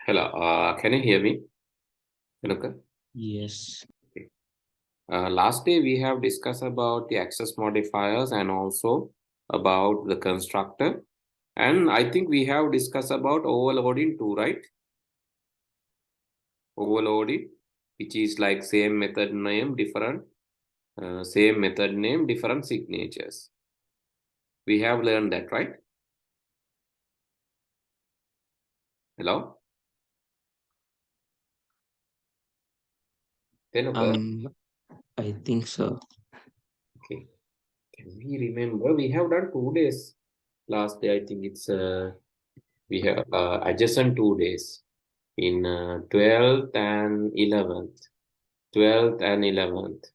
Hello, can you hear me? Okay. Yes. Okay. Last day we have discussed about the access modifiers and also about the constructor. And I think we have discussed about overloading too, right? Overloading, which is like same method name, different signatures. We have learned that, right? Hello? Then okay. I think so. Okay. Can we remember? We have done 2 days. Last day, I think it's we have adjacent 2 days in 12th and 11th. 12th and 11th.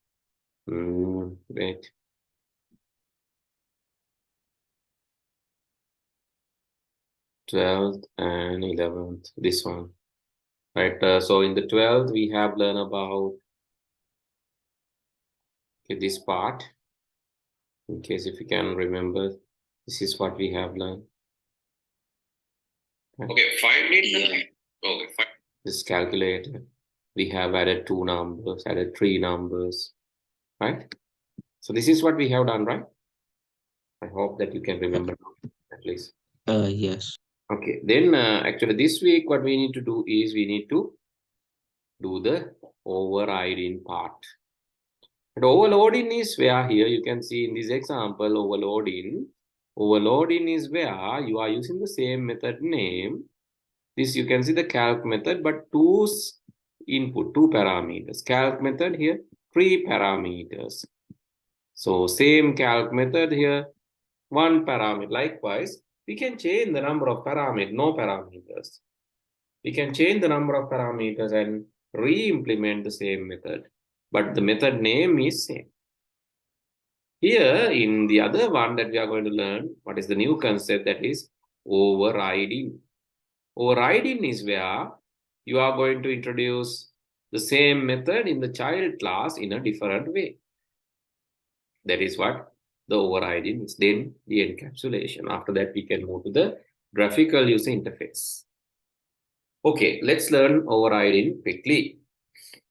Wait. 12th and 11th. This one. Right. So in the 12th, we have learned about this part. In case if you can remember, this is what we have learned. Okay, find it. Yeah. Okay, fine. This calculator. We have added 2 numbers, added 3 numbers, right? So this is what we have done, right? I hope that you can remember at least. Yes. Okay, then actually this week what we need to do is we need to do the overriding part. But overloading is where here you can see in this example overloading is where you are using the same method name. This you can see the calc method, but two parameters. Calc method here, 3 parameters. So same calc method here, 1 parameter. Likewise, we can change the number of parameters, no parameters. We can change the number of parameters and re-implement the same method, but the method name is same. Here in the other one that we are going to learn, what is the new concept, that is overriding. Overriding is where you are going to introduce the same method in the child class in a different way. That is what the overriding is. Then the encapsulation. After that, we can move to the graphical user interface. Okay, let's learn overriding quickly.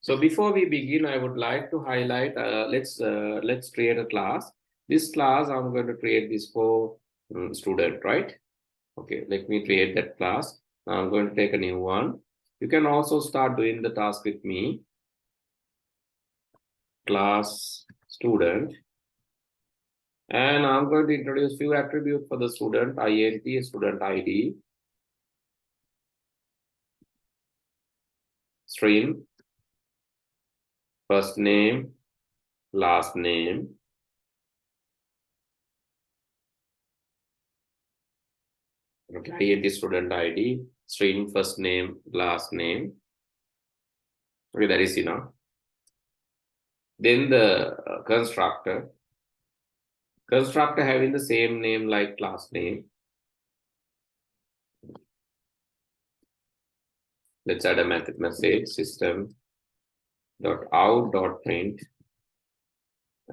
So before we begin, I would like to highlight, let's create a class. This class, I'm going to create this for student, right? Okay, let me create that class. Now I'm going to take a new one. You can also start doing the task with me. Class student. And I'm going to introduce few attributes for the student, INT, student ID, stream, first name, last name, okay, INT student ID, string, first name, last name. Okay, that is enough. Then the constructor. Constructor having the same name like class name. Let's add a method message, system dot out dot print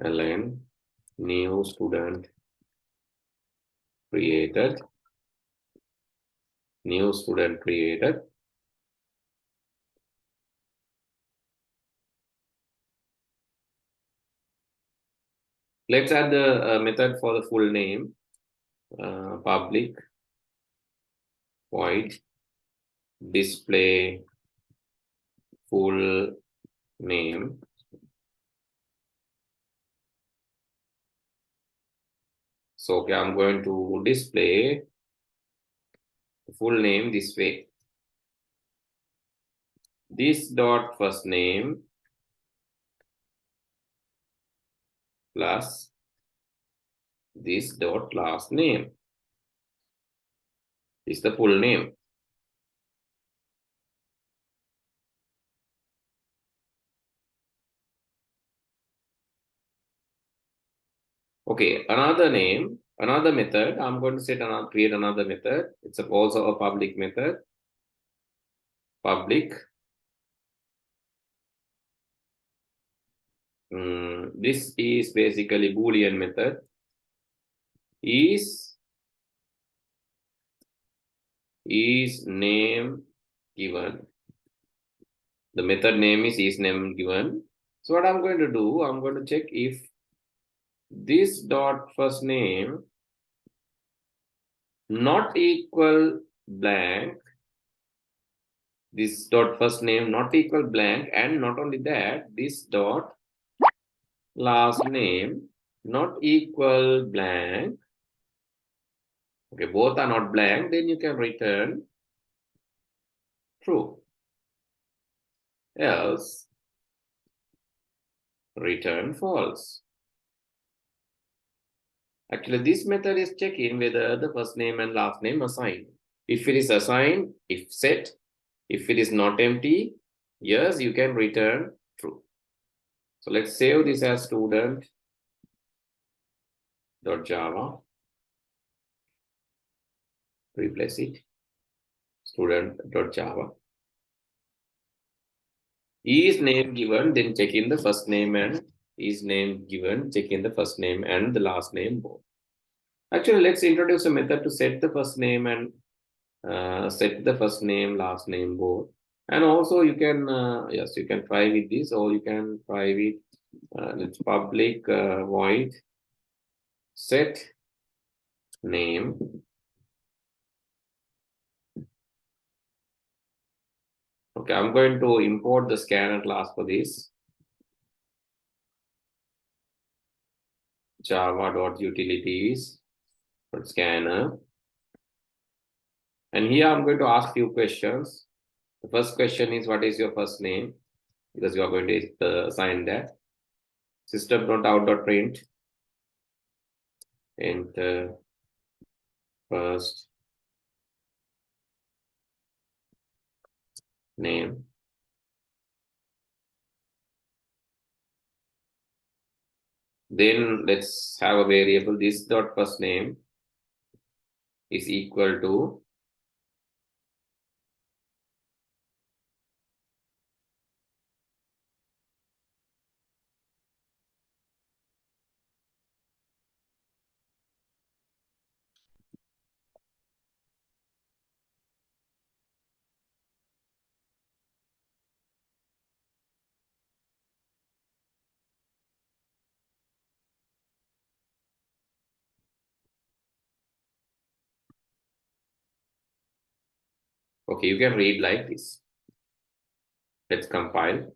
ln new student created. New student created. Let's add the method for the full name, public void display full name. So okay, I'm going to display the full name this way. This dot first name plus this dot last name is the full name. Okay, another name, another method. I'm going to create another method. It's also a public method. Public. This is basically Boolean method. Is name given. The method name is name given. So what I'm going to do, I'm going to check if this dot first name not equal blank, this dot first name not equal blank, and not only that, this dot last name not equal blank. Okay, both are not blank, then you can return true. Else, return false. Actually, this method is checking whether the first name and last name assigned. If it is assigned, if set, if it is not empty, yes, you can return true. So let's save this as student.java. Replace it. Student.java. Is name given, then check in the first name, and is name given, check in the first name and the last name both. Actually, let's introduce a method to set the first name and set the first name, last name both. And also you can, yes, you can try with this, or you can try with, let's public void set name. Okay, I'm going to import the scanner class for this. Java.utilities.scanner. And here I'm going to ask few questions. The first question is, what is your first name? Because you are going to assign that. System.out.print. Enter first name. Then let's have a variable. This dot first name is equal to okay, you can read like this. Let's compile.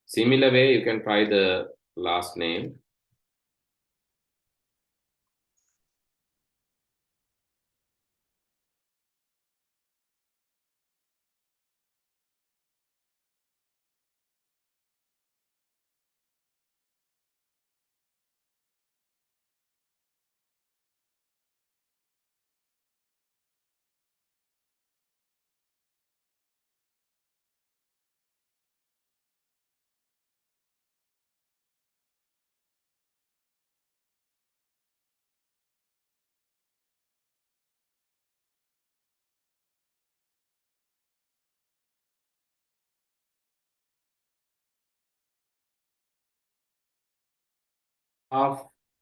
Similar way, you can try the last name.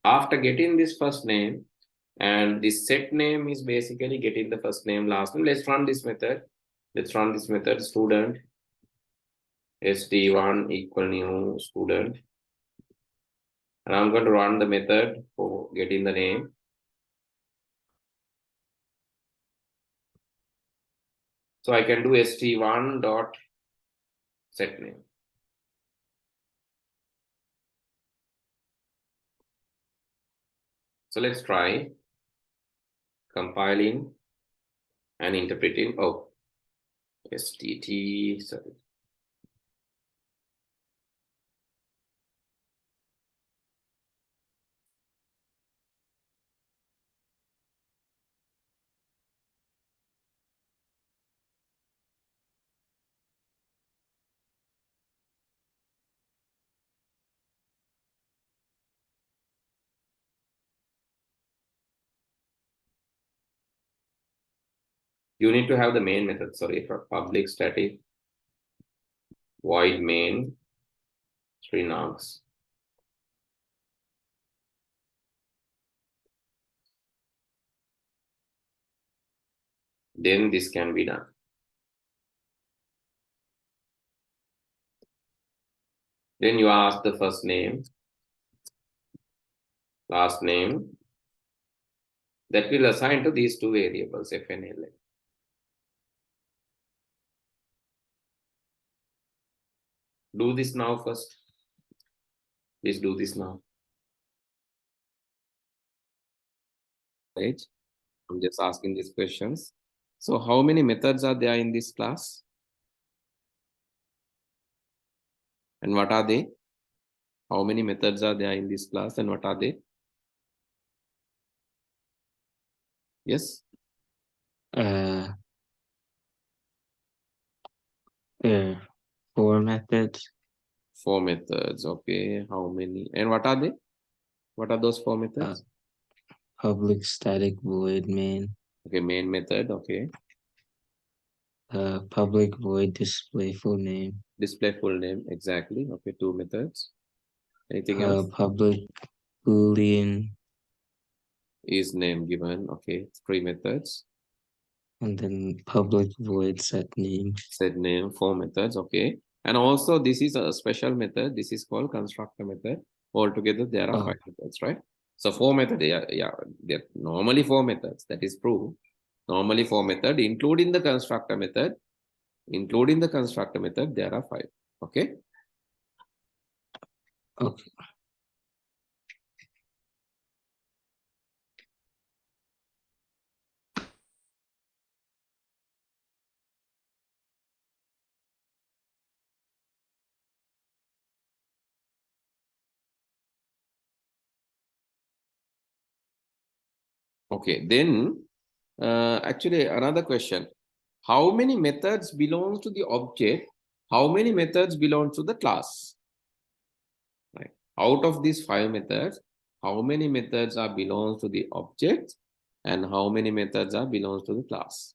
After getting this first name, and this set name is basically getting the first name, last name. Let's run this method. Let's run this method. Student st1 equal new student. And I'm going to run the method for getting the name. So I can do st1 dot set name. So let's try compiling and interpreting. Oh, stt, sorry. You need to have the main method, sorry, for public static void main 3 narcs. Then this can be done. Then you ask the first name, last name, that will assign to these two variables, f and l. Do this now first. Please do this now. Right? I'm just asking these questions. So how many methods are there in this class? And what are they? How many methods are there in this class and what are they? Yes? Uh, uh, 4 methods. 4 methods. Okay. How many? And what are they? What are those 4 Uh, methods? public static void main. Okay, main method. Okay. Public void display full name. Display full name. Exactly. Okay, 2 methods. Anything else? Public boolean, Is name given. Okay, 3 methods. and then public void set name. Set name, 4 methods. Okay. And also this is a special method. This is called constructor method. Altogether there are 5 methods, right? So 4 methods, yeah, they're normally 4 methods. That is true. Normally 4 methods, including the constructor method. Including the constructor method, there are 5. Okay. Okay. Okay. Then actually another question. How many methods belongs to the object? How many methods belong to the class? Right. Out of these 5 methods, how many methods are belongs to the object and how many methods are belongs to the class?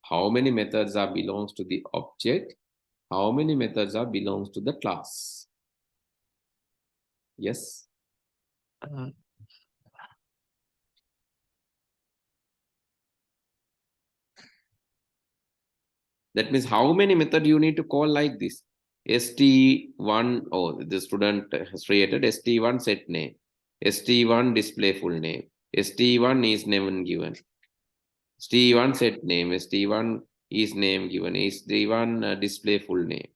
How many methods are belongs to the object? How many methods are belongs to the class? Yes. Uh, That means how many method you need to call like this? st1, oh, the student has created st1 set name, st1 display full name, st1 is name given, st1 set name, st1 is name given, st1 display full name.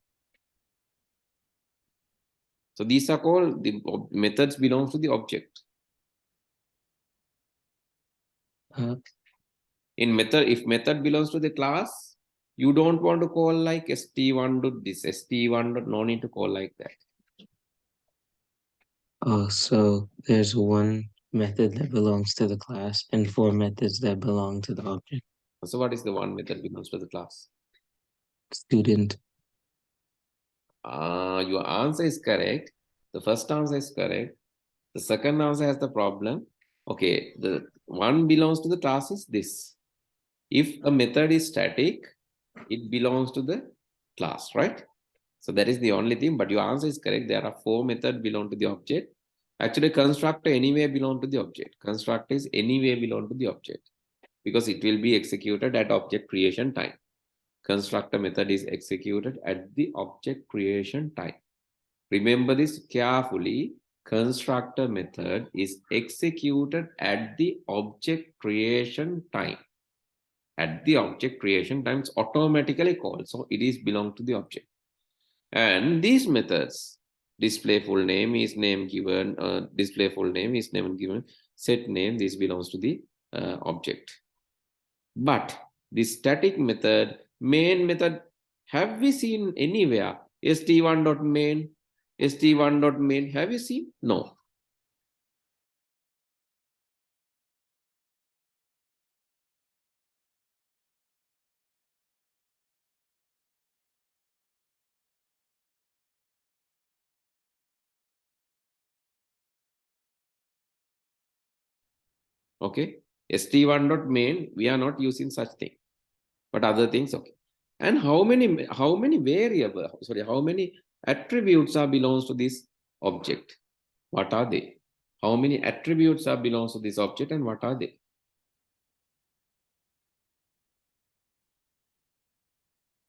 So these are called the methods belongs to the object. In method, if method belongs to the class, you don't want to call like st1 to this, st1 dot, no need to call like that. Oh, so there's one method that belongs to the class and 4 methods that belong to the object. So what is the one method belongs to the class? Student. Your answer is correct. The first answer is correct. The second answer has the problem. Okay, the one belongs to the class is this. If a method is static, it belongs to the class, right? So that is the only thing, but your answer is correct. There are 4 methods belong to the object. Actually, constructor anyway belong to the object. Constructor is anyway belong to the object because it will be executed at object creation time. Constructor method is executed at the object creation time. Remember this carefully. Constructor method is executed at the object creation time. At the object creation time, it's automatically called. So it is belong to the object. And these methods, display full name is name given, display full name is name given, set name, this belongs to the object. But the static method, main method, have we seen anywhere? st1.main, st1.main, have you seen? No. Okay. st1.main, we are not using such thing, but other things, okay. And how many variable, sorry, how many attributes are belongs to this object? What are they? How many attributes are belongs to this object and what are they?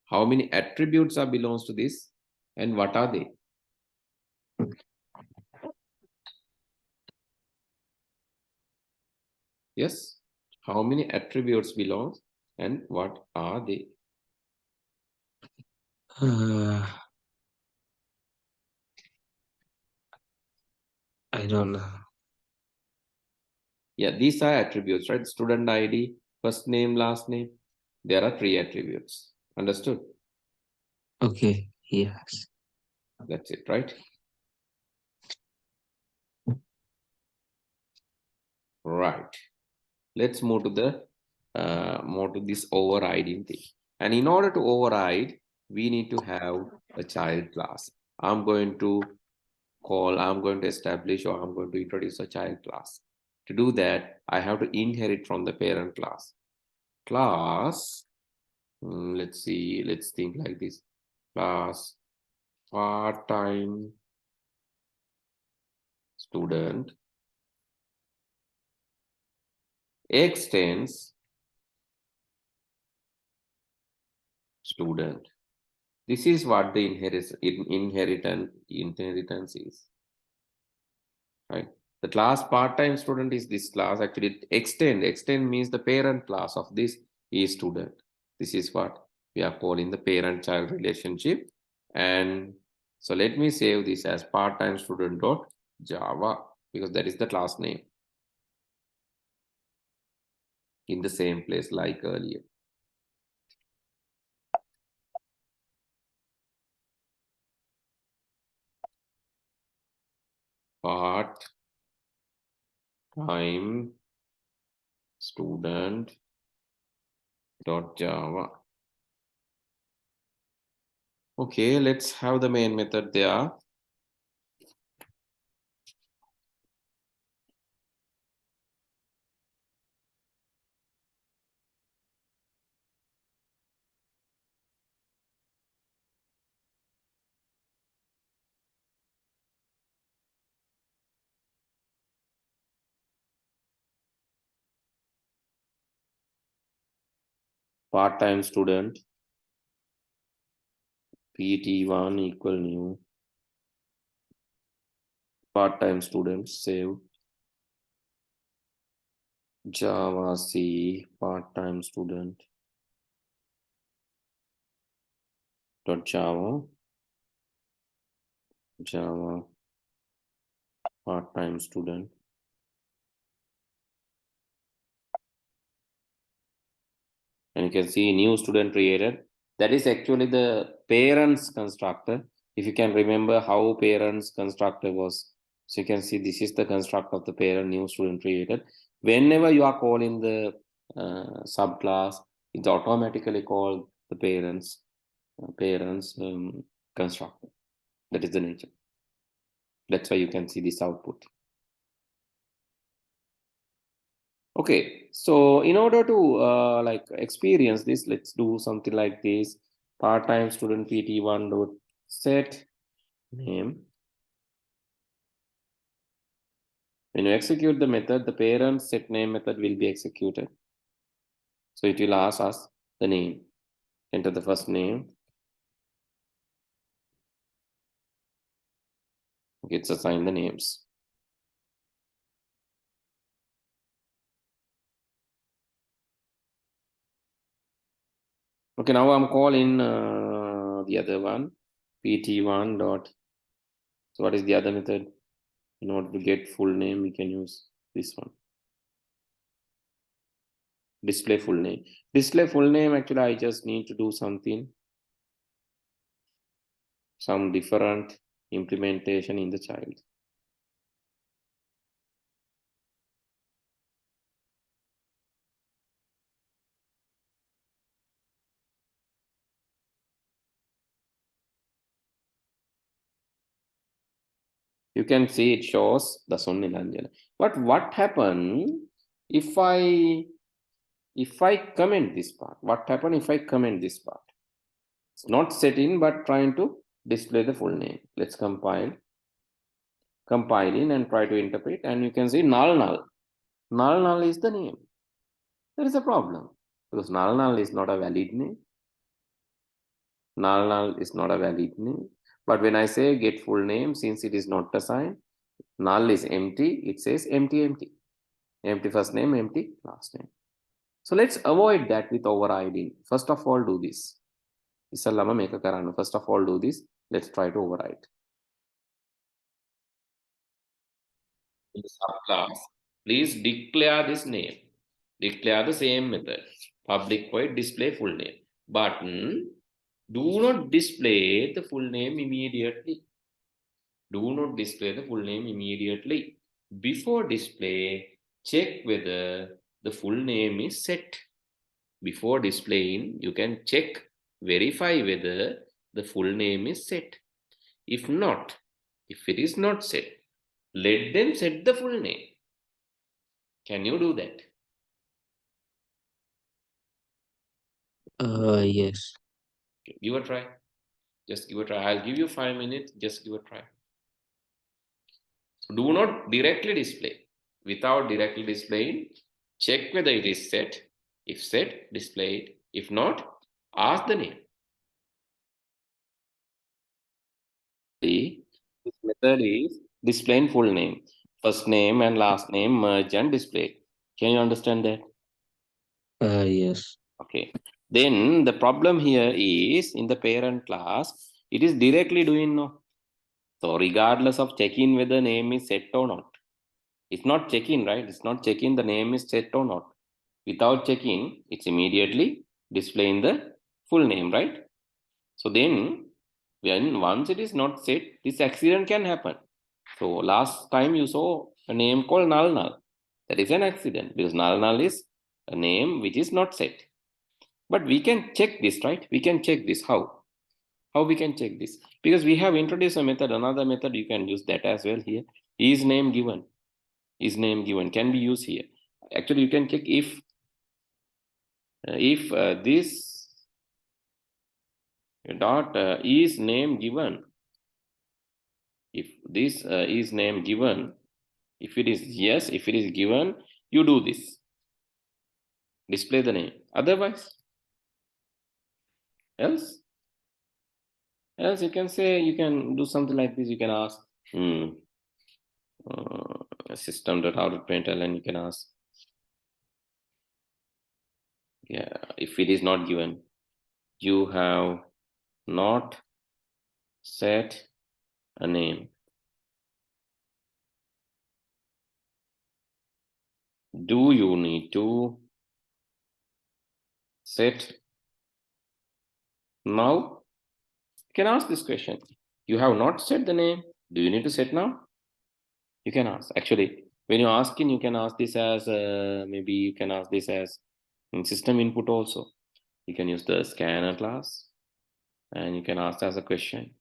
How many attributes are belongs to this and what are they? Yes. How many attributes belongs and what are they? I don't know. Yeah, these are attributes, right? Student ID, first name, last name. There are 3 attributes. Understood? Okay, yes. That's it, right? Right. Let's move to the this overriding thing. And in order to override, we need to have a child class. I'm going to establish, or I'm going to introduce a child class. To do that, I have to inherit from the parent class. Class, let's see, let's think like this. Class part-time student extends student. This is what the inheritance is, right? The class part-time student is this class. Actually, extend means the parent class of this is student. This is what we are calling the parent-child relationship. And so let me save this as part-time student dot Java, because that is the class name in the same place like earlier. Part-time student dot Java. Okay, let's have the main method there. Part-time student pt1 equal new part-time student save Java C part-time student dot Java part-time student. And you can see new student created. That is actually the parents constructor. If you can remember how parents constructor was. So you can see this is the construct of the parent, new student created. Whenever you are calling the subclass, it's automatically called the parents constructor. That is the nature. That's why you can see this output. Okay, so in order to like experience this, let's do something like this. Part-time student pt1 dot set name. When you execute the method, the parent set name method will be executed. So it will ask us the name. Enter the first name. Okay, it's assigned the names. Okay, now I'm calling the other one, pt1 dot. So what is the other method? In order to get full name, we can use this one. Display full name. Display full name, actually, I just need to do something. Some different implementation in the child. You can see it shows Dasun Nilanjana. But what happened If I comment this part, what happen if I comment this part? It's not set in, but trying to display the full name. Let's compile in and try to interpret, and you can see null is the name. There is a problem because null is not a valid name. Null is not a valid name. But when I say get full name, since it is not assigned, null is empty. It says empty, empty first name, empty last name. So let's avoid that with overriding. First of all, do this. First of all, do this. Let's try to override. In the subclass, please declare this name. Declare the same method. Public void display full name. Button, do not display the full name immediately. Do not display the full name immediately. Before display, check whether the full name is set. Before displaying, you can check, verify whether the full name is set. If not, if it is not set, let them set the full name. Can you do that? Yes. Give a try. Just give a try. I'll give you 5 minutes. Just give a try. So do not directly display. Without directly displaying, check whether it is set. If set, display it. If not, ask the name. This method is displaying full name. First name and last name merge and display. Can you understand that? Yes. Okay. Then the problem here is in the parent class, it is directly doing no. So regardless of checking whether name is set or not, it's not checking, right? It's not checking the name is set or not. Without checking, it's immediately displaying the full name, right? So then once it is not set, this accident can happen. So last time you saw a name called null. That is an accident because null is a name which is not set. But we can check this, right? We can check this. How? How we can check this? Because we have introduced a method, another method, you can use that as well here. Is name given can be used here. Actually, you can check if this dot is name given. If this is name given, if it is yes, if it is given, you do this. Display the name. Otherwise, else you can say, you can do something like this. You can ask system.out.println, and you can ask, yeah, if it is not given, you have not set a name. Do you need to set now? You can ask this question. You have not set the name. Do you need to set now? You can ask. Actually, when you're asking, you can ask this as maybe you can ask this as in system input also. You can use the scanner class and you can ask as a question.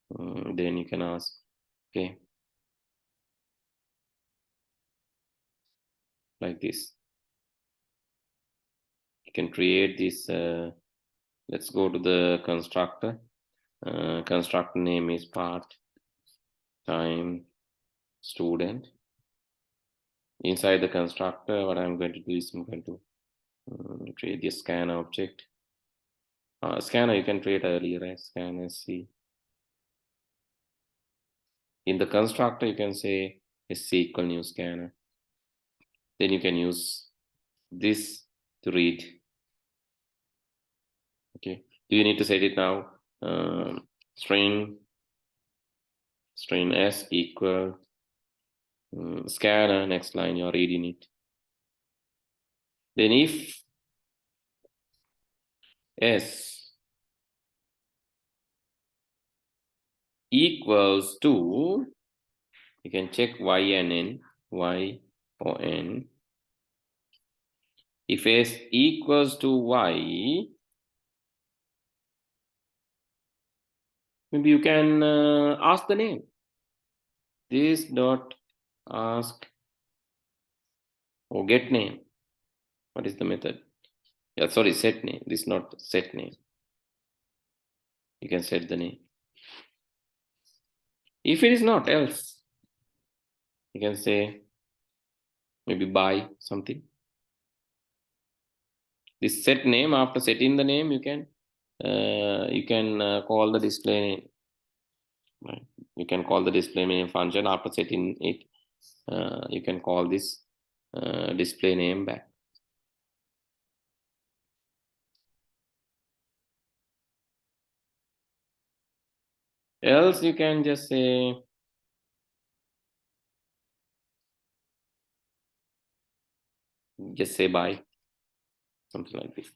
Then you can ask, okay, like this. You can create this. Let's go to the constructor. Constructor name is part-time student. Inside the constructor, what I'm going to do is I'm going to create the scanner object. Scanner you can create earlier, right? Scanner C. In the constructor, you can say sc equal new scanner. Then you can use this to read. Okay. Do you need to set it now? String s equal scanner. Next line, you're reading it. Then if s equals to, you can check y and n, y or n. If s equals to y, maybe you can ask the name. This dot ask or get name. What is the method? Yeah, sorry, set name. This is not set name. You can set the name. If it is not, else you can say maybe buy something. This set name, after setting the name, you can call the display name. Right? You can call the display name function after setting it. You can call this display name back. Else you can just say buy, something like this.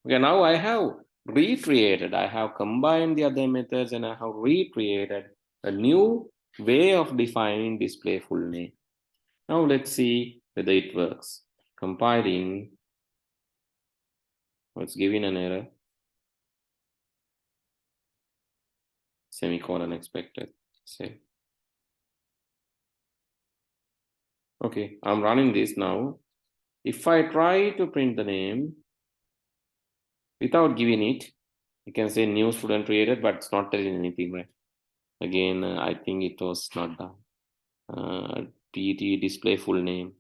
Okay, now I have recreated, I have combined the other methods and I have recreated a new way of defining display full name. Now let's see whether it works. Compiling, it's giving an error. Semicolon expected. Say. Okay, I'm running this now. If I try to print the name without giving it, you can say new student created, but it's not telling anything, right? Again, I think it was not done. PET display full name.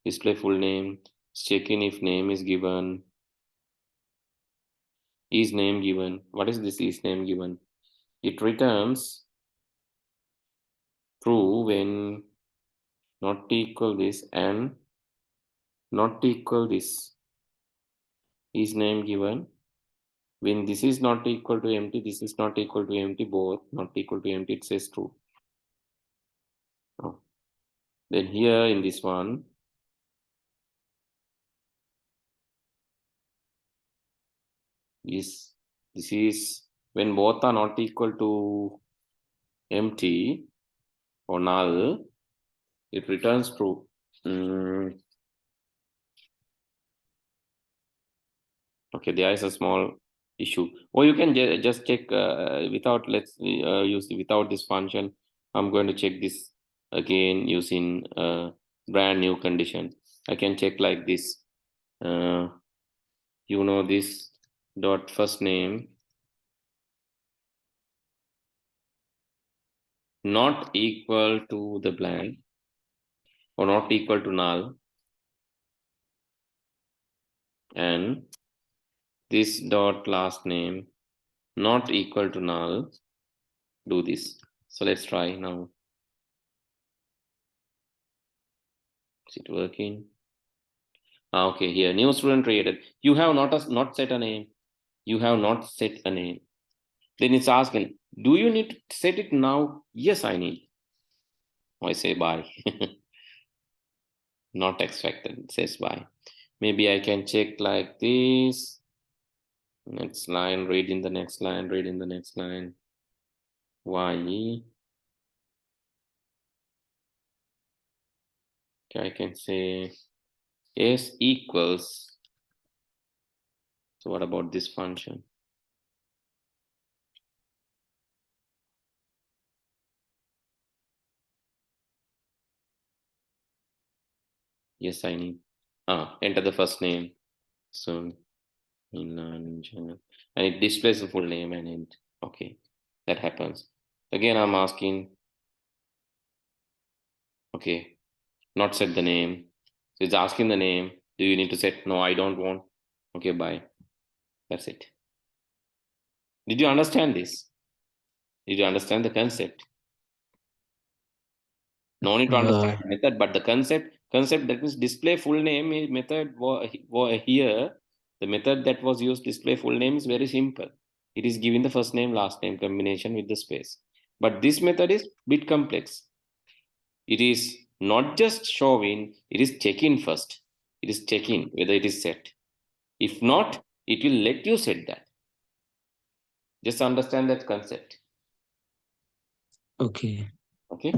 Display full name. Checking if name is given. Is name given? What is this is name given? It returns true when not equal this and not equal this. Is name given? When this is not equal to empty, this is not equal to empty, both not equal to empty, it says true. Oh. Then here in this one, this is when both are not equal to empty or null, it returns true. Okay, there is a small issue. Or you can just check without, let's use without this function. I'm going to check this again using a brand new condition. I can check like this. You know, this dot first name not equal to the blank or not equal to null, and this dot last name not equal to null. Do this. So let's try now. Is it working? Okay, here new student created. You have not set a name. You have not set a name. Then it's asking, do you need to set it now? Yes, I need. I say bye. Not expected. It says bye. Maybe I can check like this. Next line, read in the next line, read in the next line. Y. Okay, I can say S equals. So what about this function? Yes, I need. Enter the first name. So Nilanjana. And it displays the full name and it. Okay, that happens. Again, I'm asking. Okay, not set the name. So it's asking the name. Do you need to set? No, I don't want. Okay, bye. That's it. Did you understand this? Did you understand the concept? No need to understand the method, but the concept that means display full name method here. The method that was used display full name is very simple. It is giving the first name last name combination with the space. But this method is bit complex. It is not just showing, it is checking first. It is checking whether it is set. If not, it will let you set that. Just understand that concept. Okay. Okay.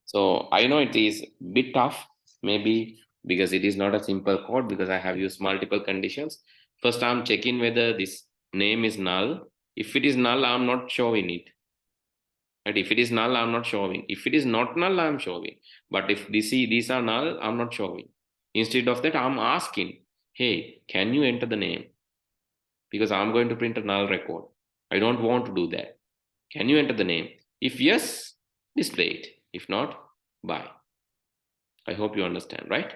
So I know it is a bit tough, maybe because it is not a simple code, because I have used multiple conditions. First, I'm checking whether this name is null. If it is null, I'm not showing it. Right? If it is null, I'm not showing. If it is not null, I'm showing. But if these are null, I'm not showing. Instead of that, I'm asking, hey, can you enter the name? Because I'm going to print a null record. I don't want to do that. Can you enter the name? If yes, display it. If not, bye. I hope you understand, right?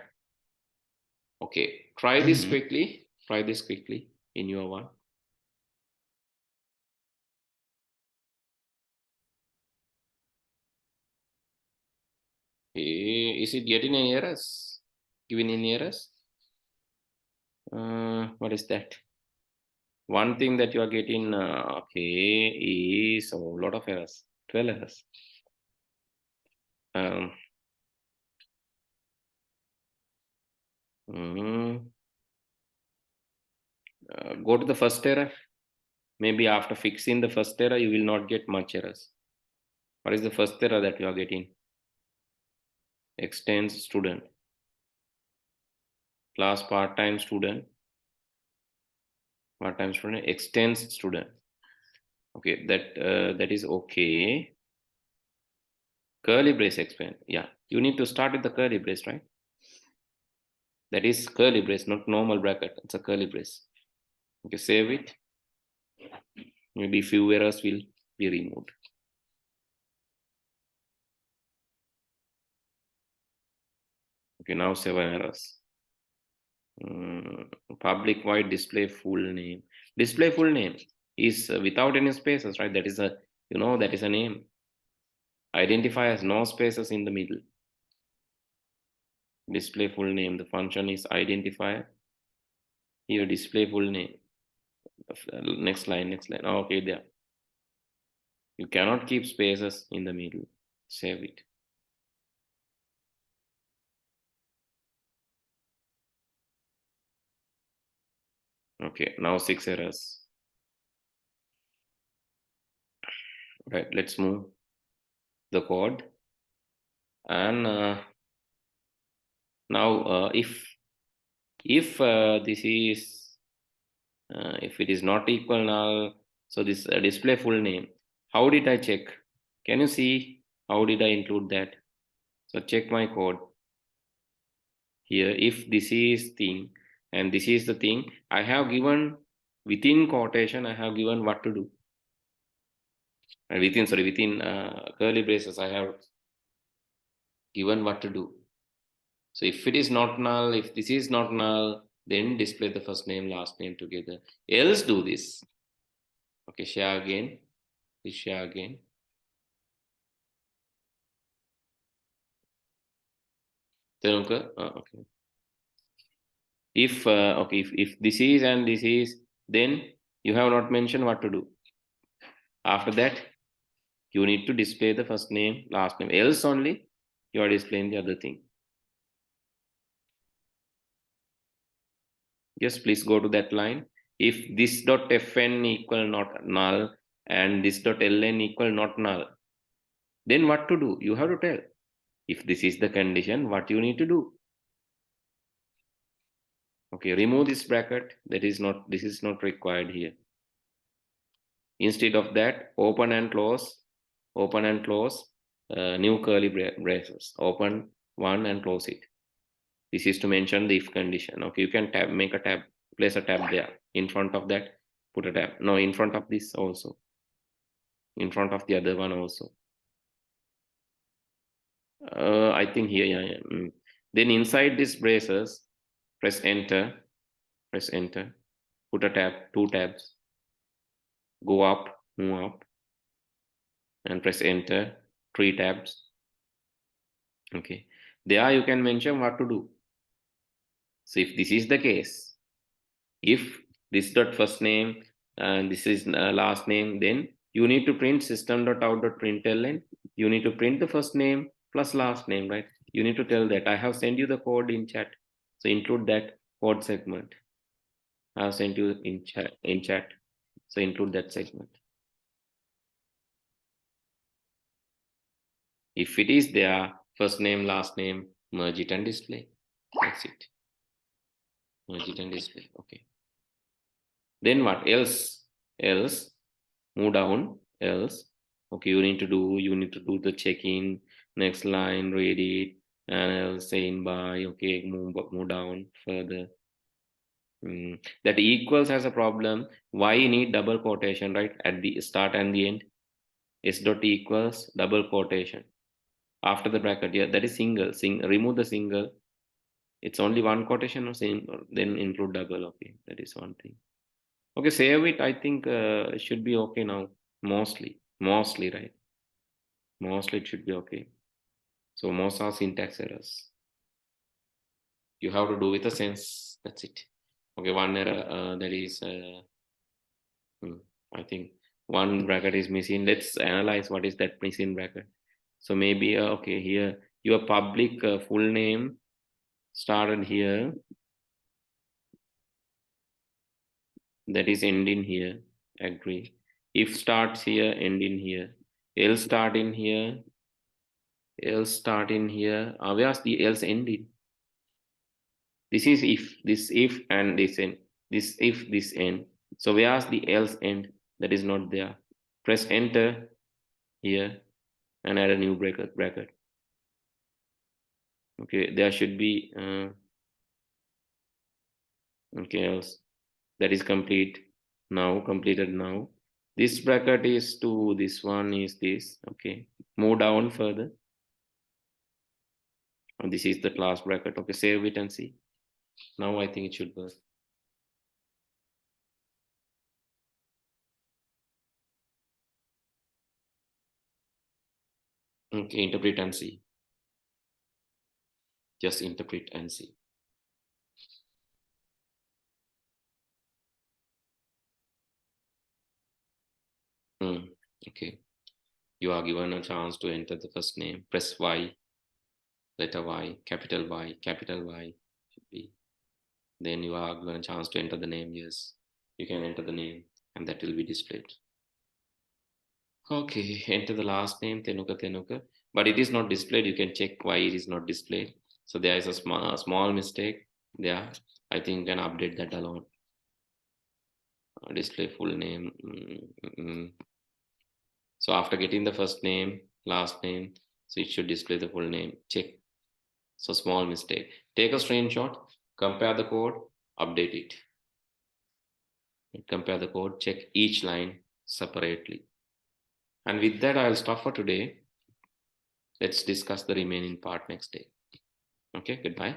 Okay, try this quickly. Try this quickly in your one. Is it getting any errors? Giving any errors? What is that? One thing that you are getting, okay, is a lot of errors. 12 errors. Go to the first error. Maybe after fixing the first error, you will not get much errors. What is the first error that you are getting? Extends student. Class part-time student. Part-time student extends student. Okay, that is okay. Curly brace expand. Yeah, you need to start with the curly brace, right? That is curly brace, not normal bracket. It's a curly brace. Okay, save it. Maybe few errors will be removed. Okay, now 7 errors. Public void display full name. Display full name is without any spaces, right? That is a, that is a name. Identifier has no spaces in the middle. Display full name. The function is identifier. Here, display full name. Next line. Oh, okay, there. You cannot keep spaces in the middle. Save it. Okay, now 6 errors. Right, let's move the code. And now if this is if it is not equal null, so this display full name, how did I check? Can you see how did I include that? So check my code here. If this is thing and this is the thing, I have given within quotation, I have given what to do. And within curly braces, I have given what to do. So if it is not null, if this is not null, then display the first name, last name together. Else do this. Okay, share again. Please share again. Then okay. If this is and this is, then you have not mentioned what to do. After that, you need to display the first name, last name. Else only you are displaying the other thing. Yes, please go to that line. If this dot fn equal not null and this dot ln equal not null, then what to do? You have to tell. If this is the condition, what you need to do? Okay, remove this bracket. This is not required here. Instead of that, open and close, new curly braces. Open one and close it. This is to mention the if condition. Okay, you can make a tab, place a tab there. In front of that, put a tab. No, in front of this also. In front of the other one also. I think here, yeah. Then inside this braces, press enter, put a tab, 2 tabs, go up, move up, and press enter, 3 tabs. Okay, there you can mention what to do. So if this is the case, if this dot first name and this is last name, then you need to print system.out.println. You need to print the first name plus last name, right? You need to tell that. I have sent you the code in chat, so include that code segment. I have sent you in chat, so include that segment. If it is there, first name, last name, merge it and display. That's it. Merge it and display. Okay. Then what else? Move down. Else. Okay, you need to do the check-in, next line, read it, and I'll say in by, okay, move down further. That equals has a problem. Why you need double quotation, right? At the start and the end. S dot equals double quotation. After the bracket, yeah, that is single. Remove the single. It's only one quotation or same, then include double. Okay, that is one thing. Okay, save it. I think it should be okay now. Mostly, right? Mostly it should be okay. So most are syntax errors. You have to do with a sense. That's it. Okay, one error that is. I think one bracket is missing. Let's analyze what is that missing bracket. So maybe okay, here your public full name started here. That is end in here. Agree. If starts here, end in here. Else start in here. Else start in here. Where's the else end in? This is if, this if, and this end. This if, this end. So where's the else end? That is not there. Press enter here and add a new bracket. Okay, there should be okay, else. That is complete now, completed now. This bracket is to this one is this. Okay, move down further. And this is the class bracket. Okay, save it and see. Now I think it should work. Okay, interpret and see. Just interpret and see. Okay, you are given a chance to enter the first name. Press Y, letter Y, capital Y, capital Y should be. Then you are given a chance to enter the name. Yes, you can enter the name and that will be displayed. Okay, enter the last name, Tenuka, but it is not displayed. You can check why it is not displayed. So there is a small mistake there. I think you can update that alone. Display full name. So after getting the first name, last name, so it should display the full name. Check. So small mistake. Take a screenshot, compare the code, update it. Compare the code, check each line separately. And with that, I'll stop for today. Let's discuss the remaining part next day. Okay, goodbye.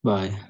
Bye.